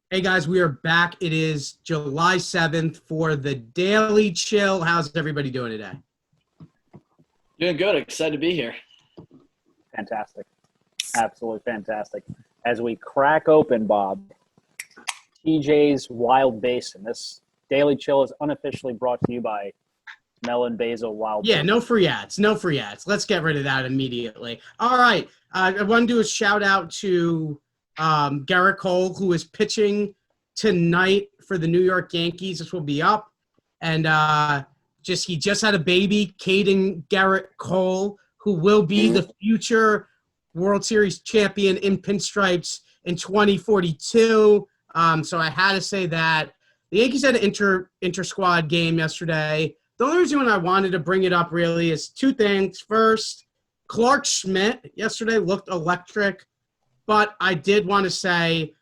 Hey guys, we are back. It is July 7th for the Daily Chill. How's everybody doing today? Doing good. Excited to be here. Fantastic. Absolutely fantastic. As we crack open, Bob, TJ's Wild Basin. This Daily Chill is unofficially brought to you by Melon Basil Wild Yeah, Basin. no free ads. No free ads. Let's get rid of that immediately. All right. I want to do a shout out to Garrett Cole, who is pitching tonight for the New York Yankees. This will be up. And he just had a baby, Caden Garrett Cole, who will be the future World Series champion in pinstripes in 2042. So I had to say that. The Yankees had an inter-squad game yesterday. The only reason I wanted to bring it up really is two things. First, Clark Schmidt yesterday looked electric, but I did want to say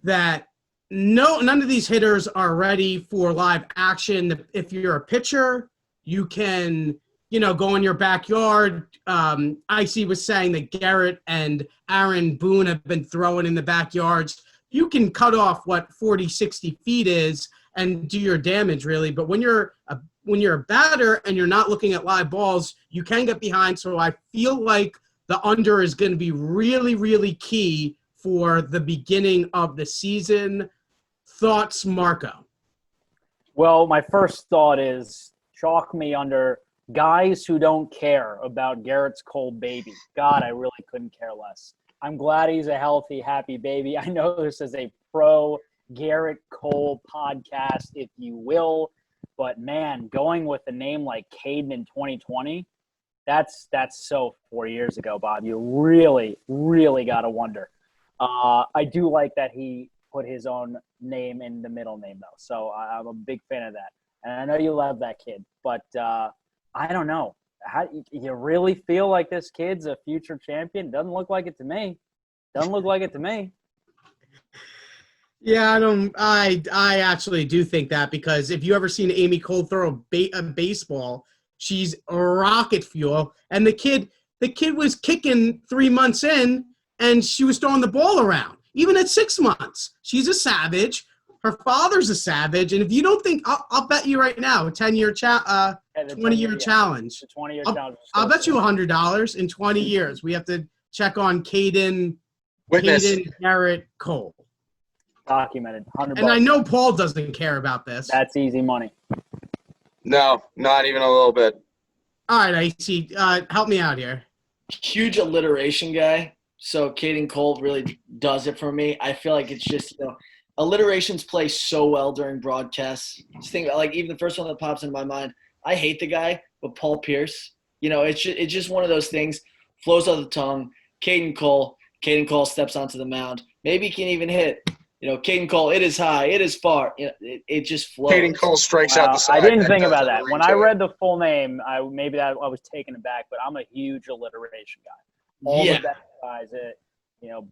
that none of these hitters are ready for live action. If you're a pitcher, you can, go in your backyard. Icy was saying that Garrett and Aaron Boone have been throwing in the backyards. You can cut off what 40, 60 feet is and do your damage really. But when you're a batter and you're not looking at live balls, you can get behind. So I feel like the under is going to be really, really key for the beginning of the season. Thoughts, Marco? Well, my first thought is chalk me under guys who don't care about Garrett's cold baby. God, I really couldn't care less. I'm glad he's a healthy, happy baby. I know this is a pro Garrett Cole podcast, if you will, but man, going with a name like Caden in 2020, that's so 4 years ago, Bob. You really, really got to wonder. I do like that he put his own name in the middle name, though, so I'm a big fan of that. And I know you love that kid, but I don't know. How you really feel like this kid's a future champion? Doesn't look like it to me. Yeah, I actually do think that, because if you ever seen Amy Cole throw a baseball, she's rocket fuel. And the kid was kicking 3 months in, and she was throwing the ball around. Even at 6 months, she's a savage. Her father's a savage. And if you don't think, I'll bet you right now, a 20-year challenge. The 20-year challenge. I'll bet you $100 in 20 years. We have to check on Caden Garrett Cole. Documented. $100. And I know Paul doesn't care about this. That's easy money. No, not even a little bit. All right, Icy, help me out here. Huge alliteration guy. So Caden Cole really does it for me. I feel like it's just, alliterations play so well during broadcasts. Just think about, even the first one that pops into my mind. I hate the guy, but Paul Pierce. It's just one of those things. Flows off the tongue. Caden Cole steps onto the mound. Maybe he can even hit. Caden Cole, it is high, it is far. It just flows. Caden Cole strikes out the side. I didn't think about that. When I read the full name, I was taken aback, but I'm a huge alliteration guy. All the best guys,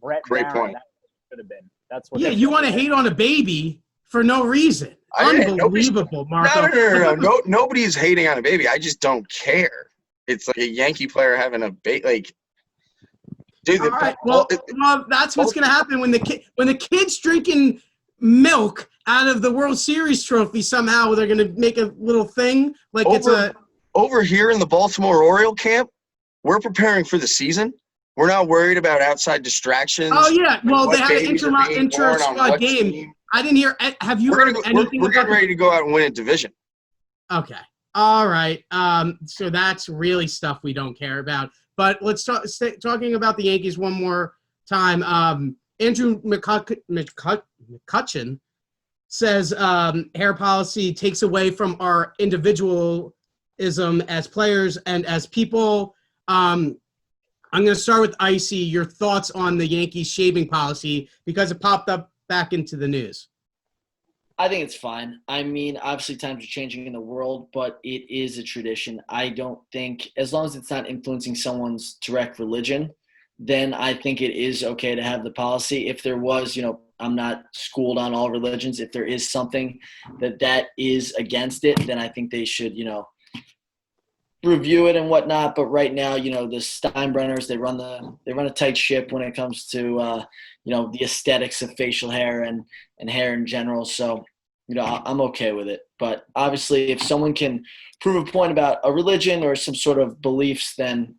Brett Great Barron, point. that could have been. That's what. Yeah, you want to hate on a baby for no reason. Unbelievable, Marco. No. Nobody's hating on a baby. I just don't care. It's like a Yankee player having a baby. Dude, all right. Well, that's what's going to happen when the kid's drinking milk out of the World Series trophy. Somehow they're going to make a little thing like over here in the Baltimore Oriole camp. We're preparing for the season. We're not worried about outside distractions. Oh yeah, well they had an inter-squad game. Team. I didn't hear. Have you heard anything? We're getting ready to go out and win a division. Okay. All right. So that's really stuff we don't care about. But let's talking about the Yankees one more time. Andrew McCutcheon says hair policy takes away from our individualism as players and as people. I'm going to start with Icy. Your thoughts on the Yankees shaving policy, because it popped up back into the news. I think it's fine. I mean, obviously times are changing in the world, but it is a tradition. I don't think, as long as it's not influencing someone's direct religion, then I think it is okay to have the policy. If there was, I'm not schooled on all religions. If there is something that is against it, then I think they should, review it and whatnot. But right now, the Steinbrenners, they run a tight ship when it comes to the aesthetics of facial hair and hair in general. So I'm okay with it. But obviously, if someone can prove a point about a religion or some sort of beliefs, then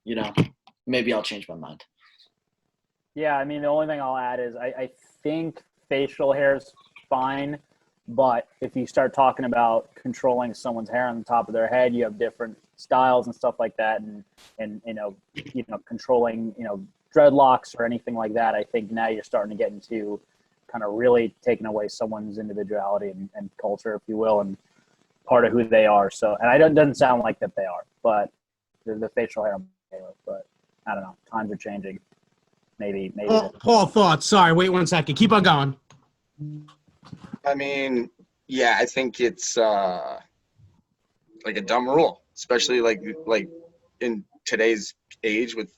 maybe I'll change my mind. Yeah, I mean, the only thing I'll add is I think facial hair is fine, but if you start talking about controlling someone's hair on the top of their head, you have different styles and stuff like that, and controlling dreadlocks or anything like that. I think now you're starting to get into kind of really taking away someone's individuality and culture, if you will, and part of who they are. So, and it doesn't sound like that they are, but the facial hair I'm okay with. But I don't know. Times are changing. Maybe. Paul, thoughts. Sorry, wait 1 second. Keep on going. I mean, yeah, I think it's like a dumb rule, especially like in today's age with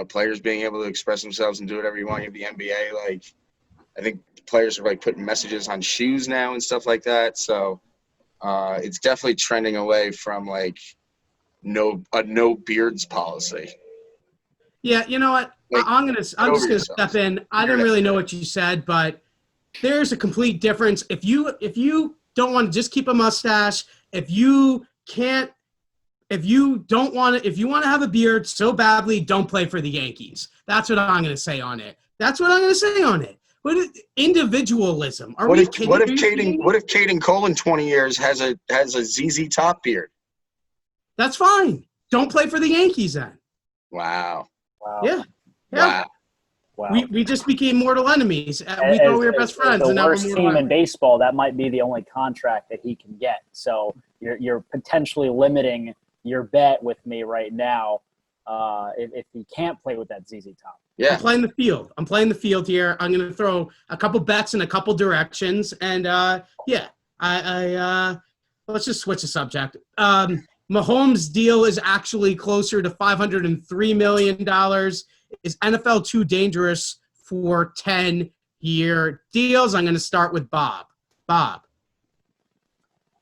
players being able to express themselves and do whatever you want. You have the NBA. I think players are putting messages on shoes now and stuff like that. So it's definitely trending away from no beards policy. Yeah, you know what? I'm just gonna step in. I didn't really know what you said, but there's a complete difference. If you don't want to just keep a mustache, if you want to have a beard so badly, don't play for the Yankees. That's what I'm gonna say on it. What is individualism? What if Caden Cole in 20 years has a ZZ Top beard? That's fine. Don't play for the Yankees then. Wow. Yeah. Wow. We just became mortal enemies. We thought we were best friends. The and now worst we're team in baseball, that might be the only contract that he can get. So you're potentially limiting your bet with me right now if he can't play with that ZZ Top. Yeah. I'm playing the field here. I'm going to throw a couple bets in a couple directions. And, let's just switch the subject. Mahomes' deal is actually closer to $503 million. Is NFL too dangerous for 10-year deals? I'm going to start with Bob. Bob.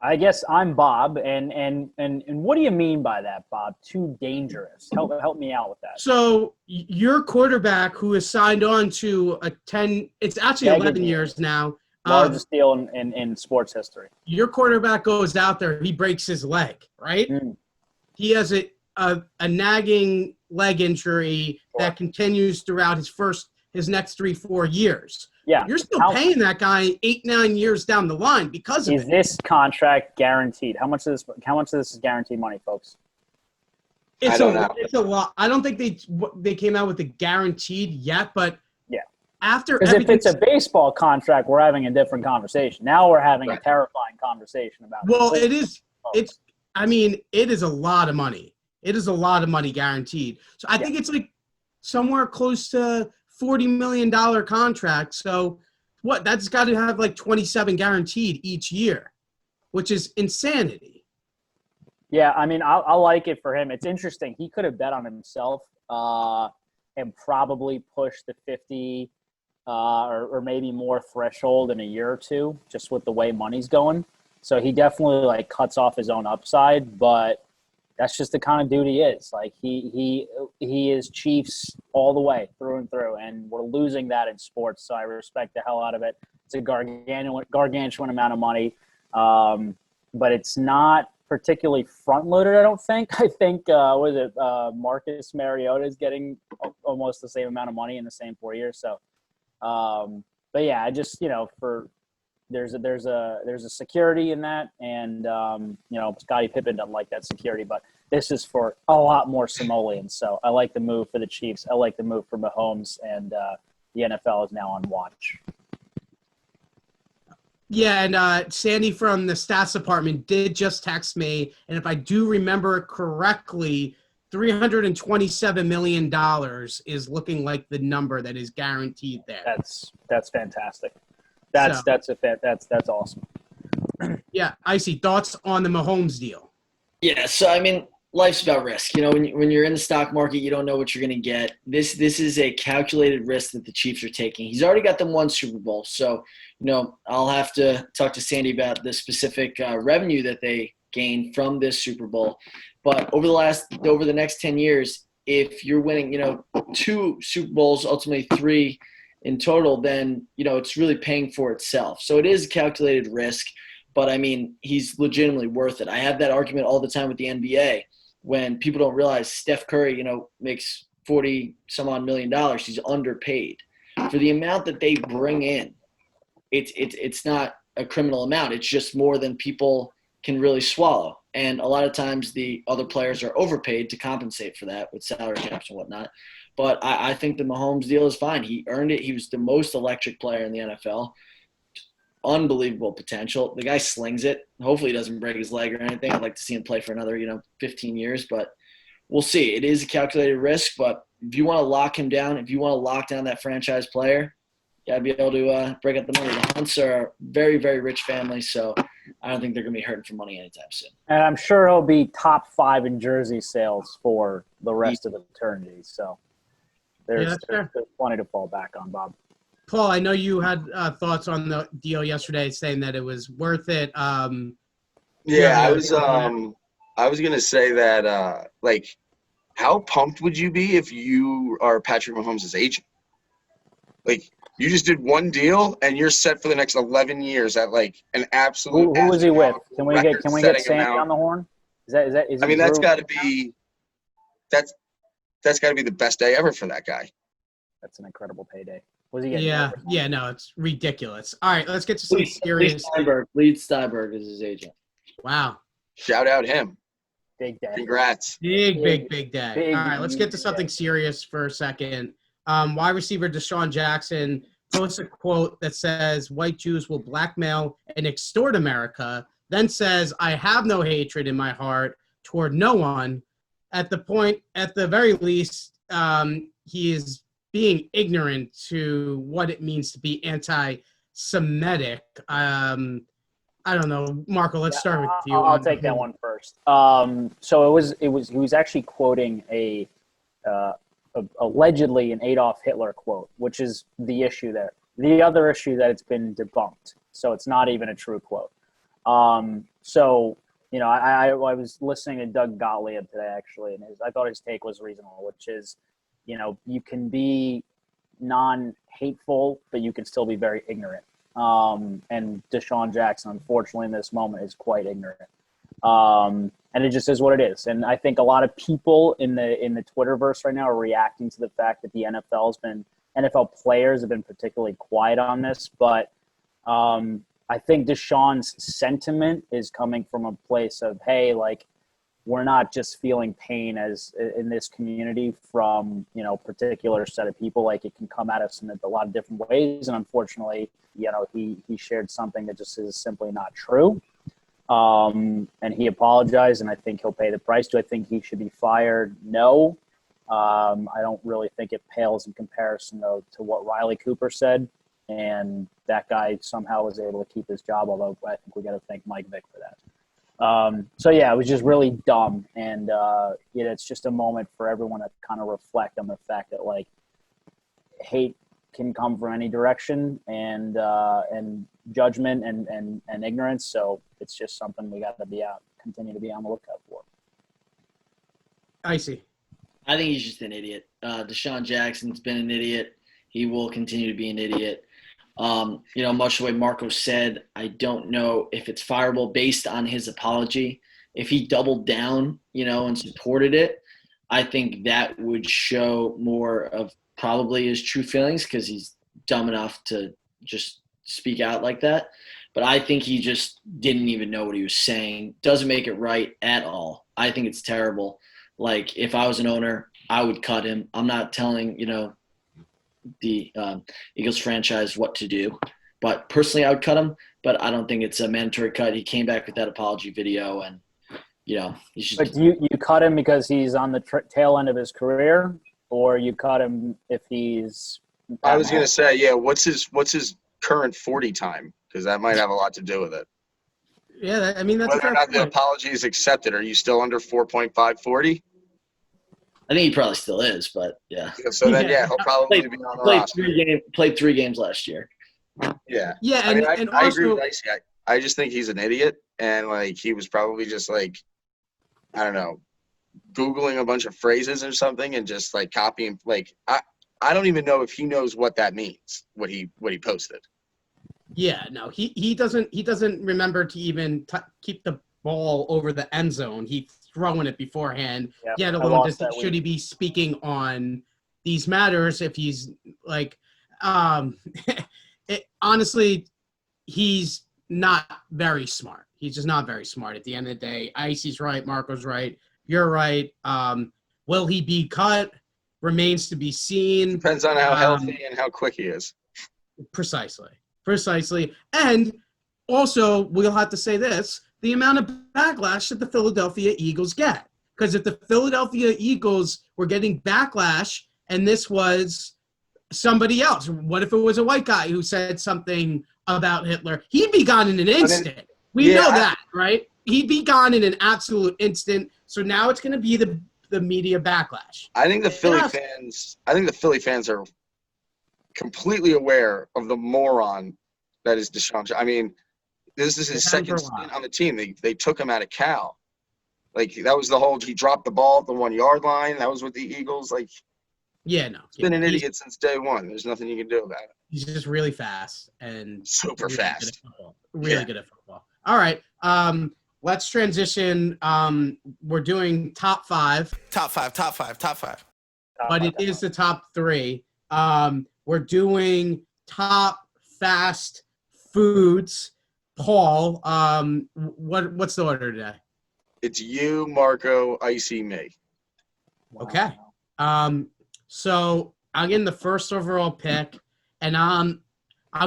I guess I'm Bob, and what do you mean by that, Bob? Too dangerous? Help me out with that. So your quarterback who is signed on to it's actually 11 years now. Largest deal in sports history. Your quarterback goes out there, he breaks his leg, right? Mm. He has a nagging leg injury that continues throughout his next 3-4 years. Yeah. You're still paying that guy 8-9 years down the line because of it. Is this contract guaranteed? How much of this is guaranteed money, folks? It's a lot. I don't think they came out with the guaranteed yet, but yeah. Because if it's a baseball contract, we're having a different conversation. Now we're having a terrifying conversation about. Well, it is. It is a lot of money. It is a lot of money guaranteed. So I think it's somewhere close to $40 million contract. So that's got to have 27 guaranteed each year, which is insanity. Yeah, I mean, I like it for him. It's interesting. He could have bet on himself and probably pushed the 50 or maybe more threshold in a year or two, just with the way money's going. So he definitely cuts off his own upside, but that's just the kind of dude he is. He is Chiefs all the way through and through, and we're losing that in sports. So I respect the hell out of it. It's a gargantuan amount of money, but it's not particularly front loaded. I don't think. I think Marcus Mariota is getting almost the same amount of money in the same 4 years. So, but yeah, I just there's a security in that, and Scottie Pippen doesn't like that security, but this is for a lot more simoleons. So I like the move for the Chiefs. I like the move for Mahomes, and the NFL is now on watch. Yeah, and Sandy from the stats department did just text me, and if I do remember correctly, $327 million is looking like the number that is guaranteed there. That's fantastic. That's awesome. Yeah, I see. Thoughts on the Mahomes deal? Yeah, so I mean, life's about risk. When you're in the stock market, you don't know what you're going to get. This is a calculated risk that the Chiefs are taking. He's already got them one Super Bowl, so I'll have to talk to Sandy about the specific revenue that they gain from this Super Bowl. But over the next 10 years, if you're winning, 2 Super Bowls, ultimately 3 in total, then, it's really paying for itself. So it is a calculated risk, but I mean, he's legitimately worth it. I have that argument all the time with the NBA when people don't realize Steph Curry, makes 40 some odd $1 million. He's underpaid for the amount that they bring in. It's not a criminal amount. It's just more than people can really swallow. And a lot of times the other players are overpaid to compensate for that with salary caps and whatnot. But I think the Mahomes deal is fine. He earned it. He was the most electric player in the NFL. Unbelievable potential. The guy slings it. Hopefully he doesn't break his leg or anything. I'd like to see him play for another, 15 years. But we'll see. It is a calculated risk. But if you want to lock him down, if you want to lock down that franchise player, you got to be able to break up the money. The Hunts are a very, very rich family, so I don't think they're going to be hurting for money anytime soon. And I'm sure he'll be top 5 in jersey sales for the rest of eternity. So there's plenty to fall back on, Bob. Paul, I know you had thoughts on the deal yesterday, saying that it was worth it. I was going to say that, how pumped would you be if you are Patrick Mahomes' agent? You just did one deal and you're set for the next 11 years at an absolute. Who was he with? Can we get Sandy on the horn? Is that's got to be that's got to be the best day ever for that guy. That's an incredible payday. Was he getting? Yeah, no, it's ridiculous. All right, let's get to some serious. Lead Steinberg is his agent. Wow. Shout out him. Big day. Congrats. Big day. All right, let's get to something serious for a second. Wide receiver Desean Jackson posts a quote that says, "White Jews will blackmail and extort America," then says, "I have no hatred in my heart toward no one." At the very least, he is being ignorant to what it means to be anti-Semitic. I don't know, Marco. Let's start with you. I'll take that one first. So he was actually quoting allegedly an Adolf Hitler quote, which is the issue there. The other issue that it's been debunked, so it's not even a true quote. I was listening to Doug Gottlieb today actually, and I thought his take was reasonable, which is, you can be non-hateful, but you can still be very ignorant. And Desean Jackson, unfortunately, in this moment, is quite ignorant. And it just is what it is. And I think a lot of people in the Twitterverse right now are reacting to the fact that the NFL players have been particularly quiet on this. But I think Deshaun's sentiment is coming from a place of, hey, we're not just feeling pain as in this community from, particular set of people. It can come at us in a lot of different ways. And unfortunately, he shared something that just is simply not true. And he apologized, and I think he'll pay the price. Do I think he should be fired? No. I don't really think it pales in comparison to what Riley Cooper said. And that guy somehow was able to keep his job, although I think we got to thank Mike Vick for that. It was just really dumb. And, it's just a moment for everyone to kind of reflect on the fact that, hate can come from any direction, and judgment and ignorance. So it's just something we got to continue to be on the lookout for. Icy. I think he's just an idiot. Desean Jackson's been an idiot. He will continue to be an idiot. Much the way Marco said, I don't know if it's fireable based on his apology. If he doubled down, and supported it, I think that would show more of probably his true feelings, because he's dumb enough to just speak out like that. But I think he just didn't even know what he was saying. Doesn't make it right at all. I think it's terrible. If I was an owner, I would cut him. I'm not telling, the Eagles franchise what to do. But personally, I would cut him. But I don't think it's a mandatory cut. He came back with that apology video, and, he's just – But you cut him because he's on the tail end of his career, or you cut him if he's – I was going to say, what's his current 40 time? Because that might have a lot to do with it. Yeah, that's whether or not the apology is accepted. Are you still under 4.5 40? I think he probably still is, but yeah. So then, he'll probably be on the roster. Played 3 games last year. Yeah. Yeah, I agree with Icy. I just think he's an idiot. and like he was probably just like, I don't know, Googling a bunch of phrases or something and just like copying. Like I don't even know if he knows what that means. What he posted. Yeah, no, he doesn't remember to even keep the ball over the end zone. He's throwing it beforehand. Yep, Yet I alone lost that should he week. be speaking on these matters if he's like, honestly, he's not very smart. He's just not very smart. At the end of the day, Icy's right, Marco's right, you're right. Will he be cut? Remains to be seen. Depends on how healthy and how quick he is. Precisely. And also, we'll have to say this, the amount of backlash that the Philadelphia Eagles get. Because if the Philadelphia Eagles were getting backlash and this was somebody else, what if it was a white guy who said something about Hitler? He'd be gone in an instant. We know that, right? He'd be gone in an absolute instant. So now it's going to be the media backlash. I think the Philly fans are completely aware of the moron that is Desean. I mean, this is his second stint on the team. They took him out of Cal. Like, that was the whole, he dropped the ball at the 1 yard line. That was with the Eagles. Like, yeah, no. He's been an idiot since day one. There's nothing you can do about it. He's just really fast and super fast. Really good at football. All right. Let's transition. We're doing top five. But it is the top three. We're doing top fast foods. Paul, what's the order today? It's you, Marco, Icy, me. Okay. So I'm getting the first overall pick, and I'm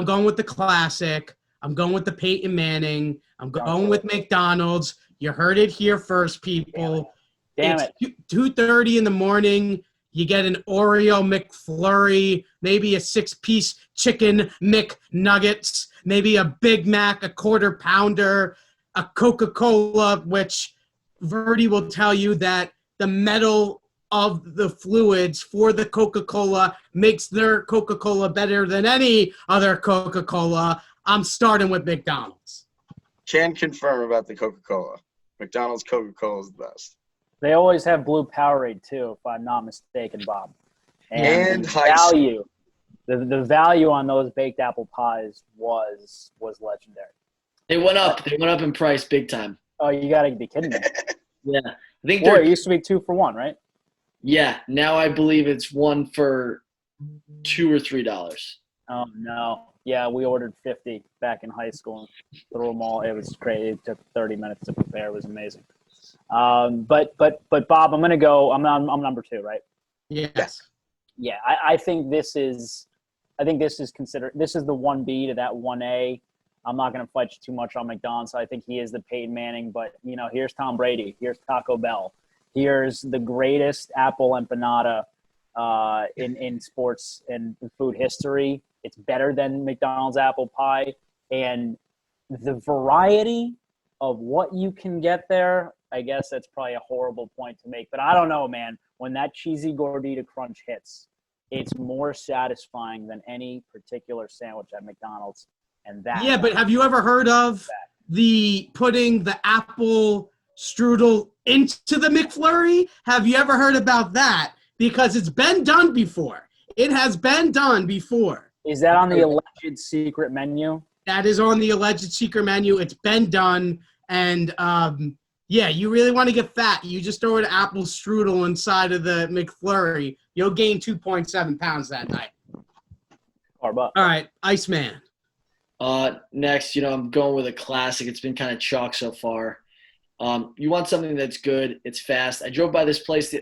going with the classic. I'm going with the Peyton Manning. I'm going with McDonald's. You heard it here first, people. Damn it. 2:30 in the morning. You get an Oreo McFlurry, maybe a 6-piece chicken McNuggets, maybe a Big Mac, a quarter pounder, a Coca-Cola, which Verdi will tell you that the metal of the fluids for the Coca-Cola makes their Coca-Cola better than any other Coca-Cola. I'm starting with McDonald's. Can confirm about the Coca-Cola. McDonald's Coca-Cola is the best. They always have blue Powerade too, if I'm not mistaken, Bob. And the value, the value on those baked apple pies was legendary. They went up. They went up in price big time. Oh, you got to be kidding me! Yeah, I think it used to be 2 for $1, right? Yeah, now I believe it's 1 for $2 or $3. Oh no! Yeah, we ordered 50 back in high school and threw them all. It was crazy. It took 30 minutes to prepare. It was amazing. But Bob, I'm gonna go. I'm number 2, right? Yes. Yeah, I think this is considered. This is the 1B to that 1A. I'm not gonna fight you too much on McDonald's. I think he is the Peyton Manning, but here's Tom Brady. Here's Taco Bell. Here's the greatest apple empanada in sports and food history. It's better than McDonald's apple pie, and the variety of what you can get there. I guess that's probably a horrible point to make, but I don't know, man. When that cheesy gordita crunch hits, it's more satisfying than any particular sandwich at McDonald's. And that. Yeah, but have you ever heard of the putting the apple strudel into the McFlurry? Have you ever heard about that? Because it's been done before. It has been done before. Is that on the alleged secret menu? That is on the alleged secret menu. It's been done. And, yeah, you really want to get fat. You just throw an apple strudel inside of the McFlurry. You'll gain 2.7 pounds that night. All right, Iceman. Next, I'm going with a classic. It's been kind of chalk so far. You want something that's good. It's fast. I drove by this place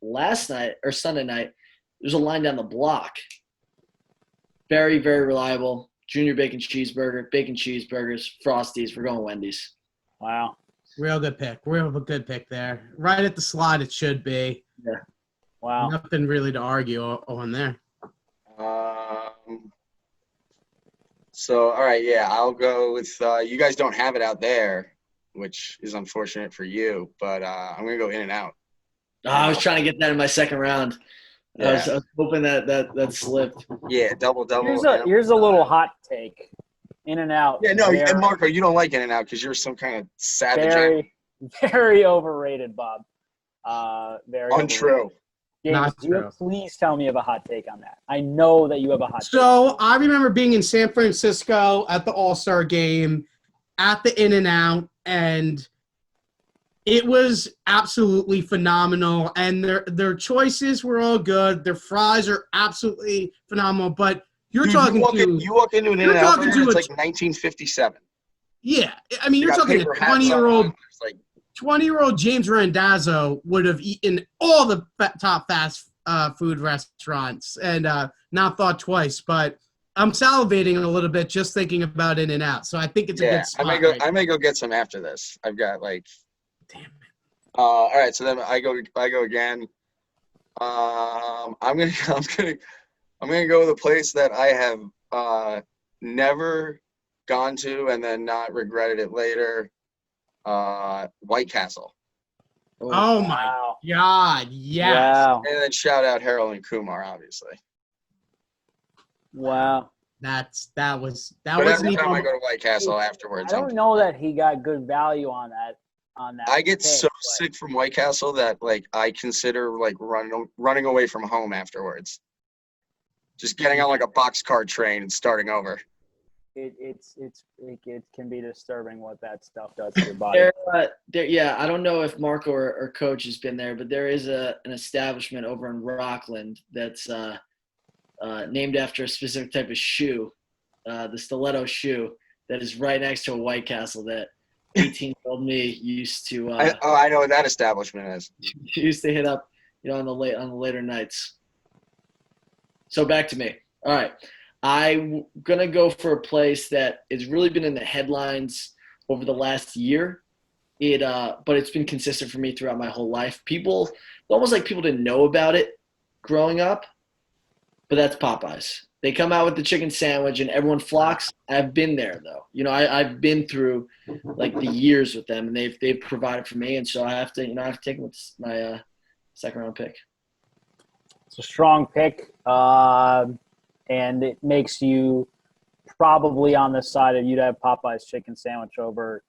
last night or Sunday night. There's a line down the block. Very, very reliable. Junior bacon cheeseburgers, Frosties. We're going Wendy's. Wow. Real good pick. Real good pick there. Right at the slot it should be. Yeah. Wow. Nothing really to argue on there. So, all right, yeah, I'll go with you guys don't have it out there, which is unfortunate for you, but I'm going to go In-N-Out. I was trying to get that in my second round. Yeah. I was hoping that slipped. Yeah, double. Here's a little hot take. In-N-Out. Yeah, no, very, and Marco, you don't like In-N-Out because you're some kind of savage. very overrated, Bob. Very Untrue. Overrated. James, Not do you true. please tell me you have a hot take on that? I know that you have a hot take. So I remember being in San Francisco at the All-Star game at the In-N-Out, and it was absolutely phenomenal. And their choices were all good. Their fries are absolutely phenomenal. But you're Dude, talking you walk into an you're In-N-Out, talking man, to it's a- like 1957. yeah. I mean, They you're got talking a paper hats on. 20-year-old. It's like 20-year-old James Randazzo would have eaten all the top fast food restaurants and not thought twice. But I'm salivating a little bit just thinking about In-N-Out. So I think it's a good spot. I may go get some after this. I've got like. Damn it. All right, so then I go again. I'm gonna go with a place that I have never gone to and then not regretted it later. White Castle. Oh my Wow. God! Yes. Wow. And then shout out Harold and Kumar, obviously. Wow. That was But an every time I equal. go to White Castle afterwards, I don't know that he got good value on that. I get pick, so but- sick from White Castle that like I consider like running away from home afterwards. Just getting on like a boxcar train and starting over. It can be disturbing what that stuff does to your body. Yeah, I don't know if Marco or Coach has been there, but there is an establishment over in Rockland that's named after a specific type of shoe, the stiletto shoe, that is right next to a White Castle that 18-year-old me used to. I know what that establishment is. Used to hit up, on the later nights. So back to me. All right. I'm going to go for a place that has really been in the headlines over the last year. But it's been consistent for me throughout my whole life. Almost like people didn't know about it growing up, but that's Popeyes. They come out with the chicken sandwich and everyone flocks. I've been there though. I've been through like the years with them, and they've provided for me, and so I have to take them with my second round pick. It's a strong pick, and it makes you probably on the side of you'd have Popeye's chicken sandwich over,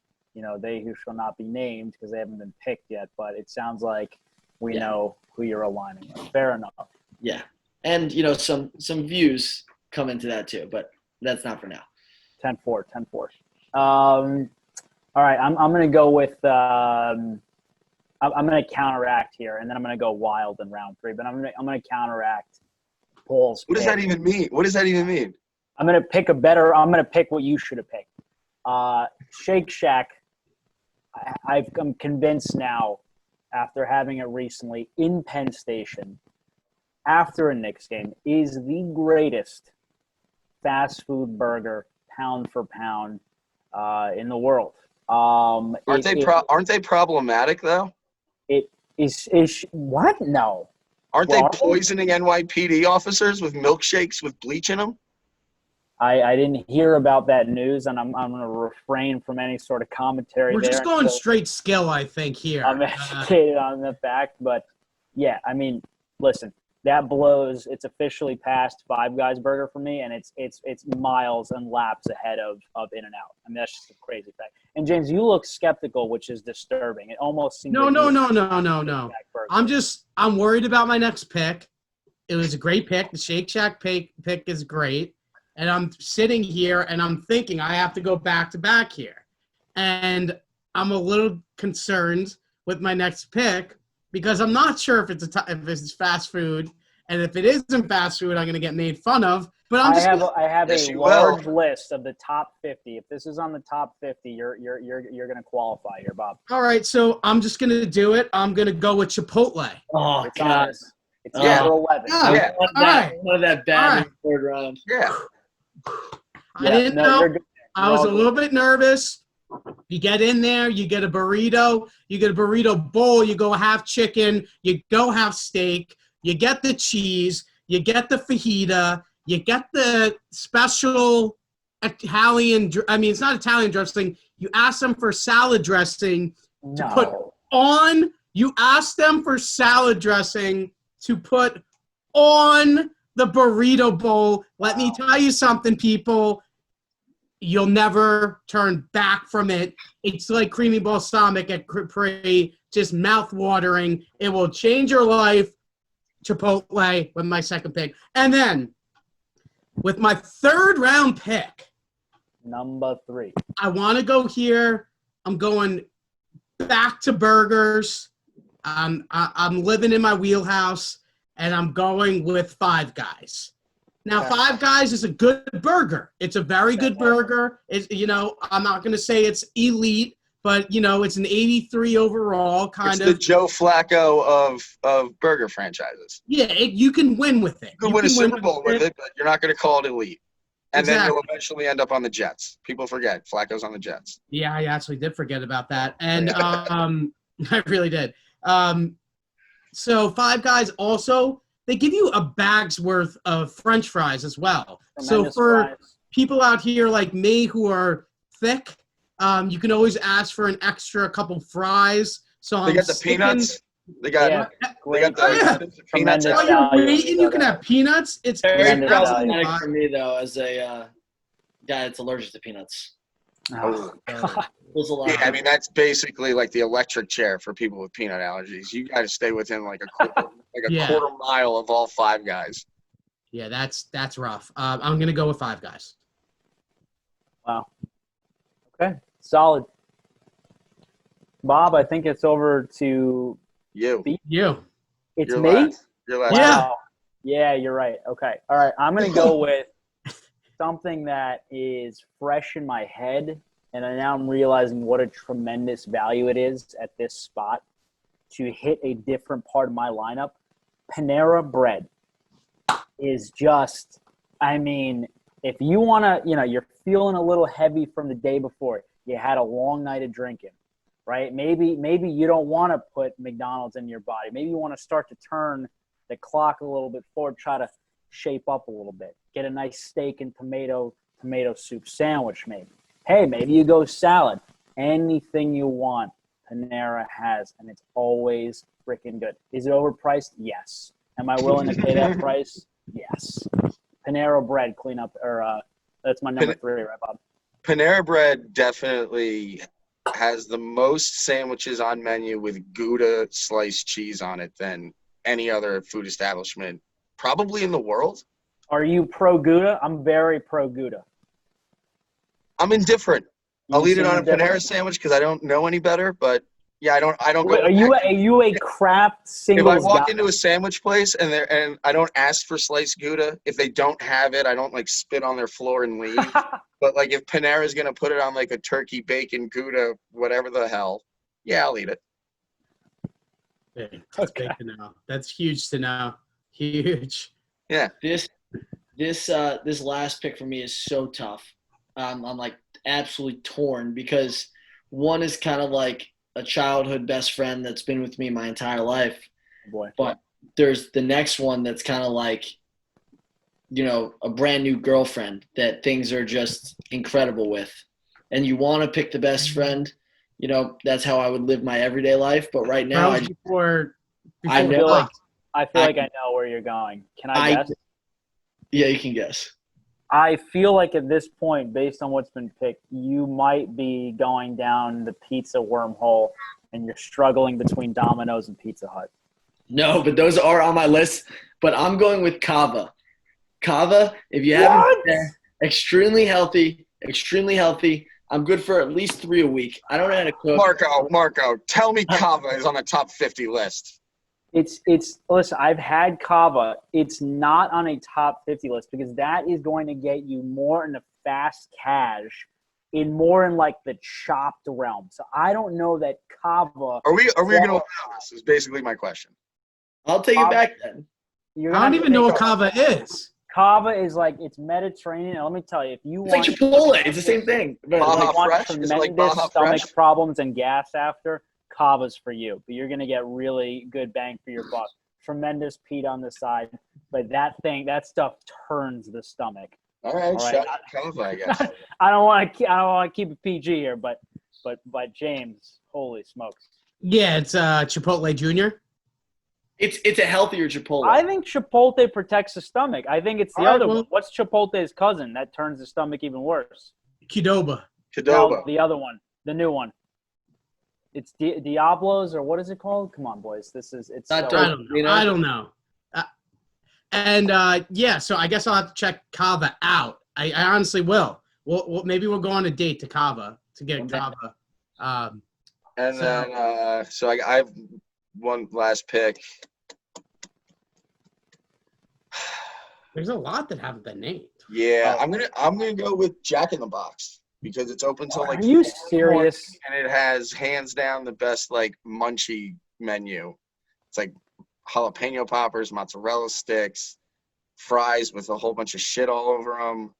they who shall not be named because they haven't been picked yet. But it sounds like we know who you're aligning with. Fair enough. Yeah, and some views come into that too, but that's not for now. 10-4. All right, I'm going to go with I'm going to counteract here, and then I'm going to go wild in round 3. But I'm going to counteract Paul's. What does that even mean? I'm going to pick what you should have picked. Shake Shack, I'm convinced now, after having it recently in Penn Station, after a Knicks game, is the greatest fast food burger, pound for pound, in the world. Aren't they problematic though? It is what? No. Aren't they poisoning NYPD officers with milkshakes with bleach in them? I didn't hear about that news, and I'm going to refrain from any sort of commentary. We're just going straight skill, I think, here. I'm educated on the fact, but yeah, I mean, listen, that blows. It's officially past Five Guys Burger for me, and it's miles and laps ahead of In-N-Out. I mean, that's just a crazy fact. And James, you look skeptical, which is disturbing. It almost seems No. burger. I'm worried about my next pick. It was a great pick. The Shake Shack pick is great. And I'm sitting here and I'm thinking I have to go back to back here. And I'm a little concerned with my next pick because I'm not sure if it's fast food. And if it isn't fast food, I'm going to get made fun of. But I have a large list of the top 50. If this is on the top 50, you're going to qualify here, Bob. All right, so I'm just going to do it. I'm going to go with Chipotle. Oh, It's God. It's number 11. Yeah. One of that bad in the third round. Yeah. I didn't know. You're good. I was a little bit nervous. You get in there, you get a burrito, bowl, you go half chicken, you go half steak, you get the cheese, you get the fajita, you get the special Italian, it's not Italian dressing. You ask them for salad dressing to put on. You ask them for salad dressing to put on the burrito bowl. Let me tell you something, people. you'll never turn back from it. It's like creamy balsamic at Capri, just mouth-watering. It will change your life. Chipotle with my second pick. And then with my third round pick, Number 3. I want to go here. I'm going back to burgers. I'm living in my wheelhouse, and I'm going with Five Guys. Now, Five Guys is a good burger. It's a very good burger. It's, I'm not going to say it's elite, but, it's an 83 overall kind of. It's the Joe Flacco of burger franchises. Yeah, you can win with it. You can win a Super Bowl with it, but you're not going to call it elite. And then you'll eventually end up on the Jets. People forget Flacco's on the Jets. Yeah, I actually did forget about that. And I really did. So Five Guys also, they give you a bag's worth of French fries as well. Tremendous so for fries. people out here like me who are thick, you can always ask for an extra couple fries. So They got the peanuts. They got the peanuts. While you're waiting, you can have peanuts. It's Very Tremendous problematic value. for me, though, as a guy that's allergic to peanuts. Oh, God. There's a lot. Yeah, I mean, that's basically like the electric chair for people with peanut allergies. You got to stay within like a quarter mile of all Five Guys. Yeah, that's rough. I'm going to go with Five Guys. Wow. Okay, solid. Bob, I think it's over to You. You. it's You're me. last. You're last. Yeah. Wow. Yeah, you're right. Okay. All right. I'm going to go with something that is fresh in my head, and now I'm realizing what a tremendous value it is at this spot to hit a different part of my lineup. Panera Bread is just, I mean, if you want to, you're feeling a little heavy from the day before, you had a long night of drinking, right? Maybe you don't want to put McDonald's in your body. Maybe you want to start to turn the clock a little bit forward, try to shape up a little bit. Get a nice steak and tomato soup sandwich maybe. Hey, maybe you go salad. Anything you want, Panera has, and it's always freaking good. Is it overpriced? Yes. Am I willing to pay that price? Yes. Panera Bread cleanup, or that's my number 3, right, Bob? Panera Bread definitely has the most sandwiches on menu with Gouda sliced cheese on it than any other food establishment, probably in the world. Are you pro Gouda? I'm very pro Gouda. I'm indifferent. I'll You eat it seem on a indifferent. Panera sandwich because I don't know any better. But yeah, I don't go. Wait, are you a craft If singles I walk guy? into a sandwich place and I don't ask for sliced Gouda, if they don't have it, I don't like spit on their floor and leave. But like if Panera is gonna put it on like a turkey bacon Gouda, whatever the hell, yeah, I'll eat it. That's big to know. That's huge to know. Huge. Yeah. This last pick for me is so tough. I'm like absolutely torn because one is kind of like a childhood best friend that's been with me my entire life. Boy. But there's the next one that's kind of like, a brand new girlfriend that things are just incredible with. And you want to pick the best friend. That's how I would live my everyday life. But right now, That was before I I know. feel like I know where you're going. Can I guess? Yeah, you can guess. I feel like at this point, based on what's been picked, you might be going down the pizza wormhole and you're struggling between Domino's and Pizza Hut. No, but those are on my list. But I'm going with Kava. Kava, if you haven't been there, extremely healthy. I'm good for at least 3 a week. I don't know how to cook. Marco, tell me Kava is on the top 50 list. It's listen, I've had Kava. It's not on a top 50 list because that is going to get you more in the fast cash, more in like the chopped realm. So I don't know that Kava. Are we going to this? Is basically my question. I'll take it back then. You're I don't even know what Kava is. Kava is like, it's Mediterranean. And let me tell you, if you It's want like Chipotle. It's the same thing. But Baja want Fresh? Is it like tremendous Baja stomach Fresh? problems and gas after, Kava's for you. But you're going to get really good bang for your buck. Tremendous Pete on the side. But that stuff turns the stomach. All right, All right. shout out Kava, I guess. I don't want to keep it PG here, but James, holy smokes. Yeah, it's Chipotle Junior. it's a healthier Chipotle. I think Chipotle protects the stomach. I think it's the All right, other well- one. What's Chipotle's cousin that turns the stomach even worse? Qdoba. No, the other one, the new one. It's Diablos, or what is it called? Come on, boys. It's Not so, I don't know. Yeah, so I guess I'll have to check Kava out. I honestly will. Maybe we'll go on a date to Kava to get Kava. And then I have one last pick. There's a lot that haven't been named. Yeah, I'm gonna go with Jack in the Box because it's open till like. Are you serious? And it has hands down the best like munchie menu. It's like jalapeno poppers, mozzarella sticks, fries with a whole bunch of shit all over them.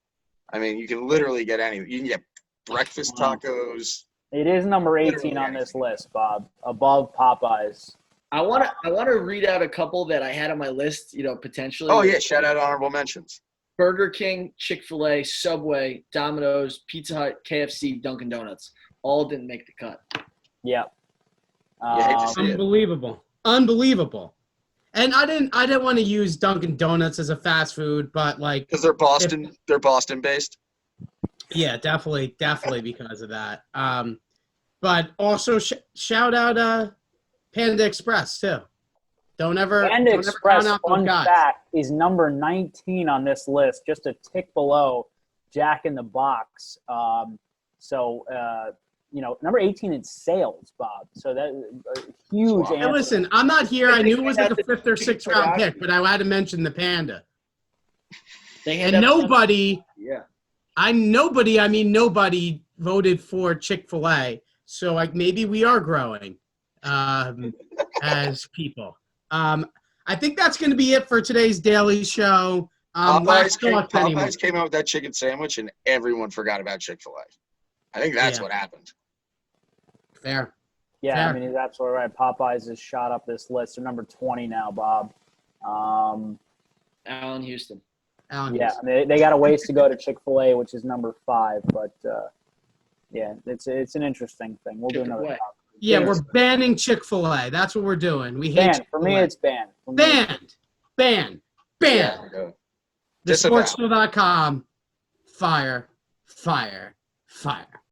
I mean, you can literally get anything. You can get breakfast tacos. It is number 18 on this list, Bob, above Popeyes. I want to read out a couple that I had on my list, potentially. Oh, yeah. Shout out honorable mentions. Burger King, Chick-fil-A, Subway, Domino's, Pizza Hut, KFC, Dunkin' Donuts. All didn't make the cut. Yeah. Unbelievable. And I didn't want to use Dunkin' Donuts as a fast food, but like because they're Boston based. Yeah, definitely because of that. But also shout out Panda Express too. Panda Express, fun fact, is number 19 on this list, just a tick below Jack in the Box. Number 18 in sales, Bob. So that a huge answer. Hey, listen, I'm not here. I knew it was like a 5th or 6th round pick, but I had to mention the Panda. Nobody voted for Chick-fil-A. So like maybe we are growing as people. I think that's going to be it for today's Daily Show. Popeyes came out with that chicken sandwich, and everyone forgot about Chick-fil-A. I think that's what happened. Fair. Yeah, Fair. I mean, he's absolutely right. Popeyes has shot up this list. They're number 20 now, Bob. Allen Houston. I mean, they got a ways to go to Chick-fil-A, which is number 5. But, it's an interesting thing. We'll do another topic. Yeah, we're banning Chick-fil-A. That's what we're doing. We hate banned. Chick-fil-A. For me, it's banned. Banned. Yeah, TheSportsShow.com. Fire.